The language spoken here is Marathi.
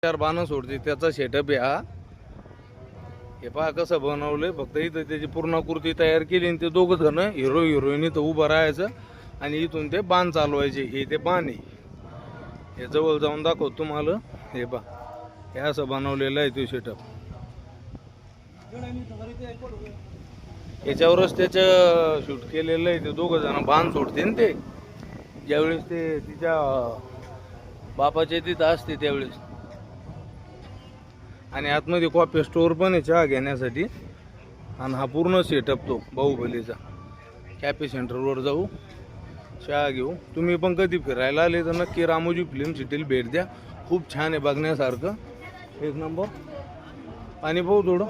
चार बाणं सोडते त्याचा सेटअप आहे हा. हे पहा कसं बनवलंय. फक्त इथं त्याची पूर्णाकृती तयार केली आणि ते दोघं जण हिरो हिरोईन इथं उभं राहायचं आणि इथून ते बाण चालवायचे. हे ते बाण आहे. हे जवळ जाऊन दाखवतो तुम्हाला. हे पहा हे असं बनवलेलं आहे ते सेटअप. याच्यावरच त्याचं शूट केलेलं आहे. ते दोघं जण बाण सोडते ना ते ज्यावेळेस ते तिच्या बापाच्या तिथं असते त्यावेळेस. आणि आतमध्ये कॉफी स्टोअर पण आहे चहा घेण्यासाठी. आणि हा पूर्ण सेटअप तो बाहुबलीचा. कॅफे सेंटरवर जाऊ चहा घेऊ. तुम्ही पण कधी फिरायला आले तर नक्की रामोजी फिल्म सिटीला भेट द्या. खूप छान आहे बघण्यासारखं. एक नंबर. पाणी पाहू थोडं.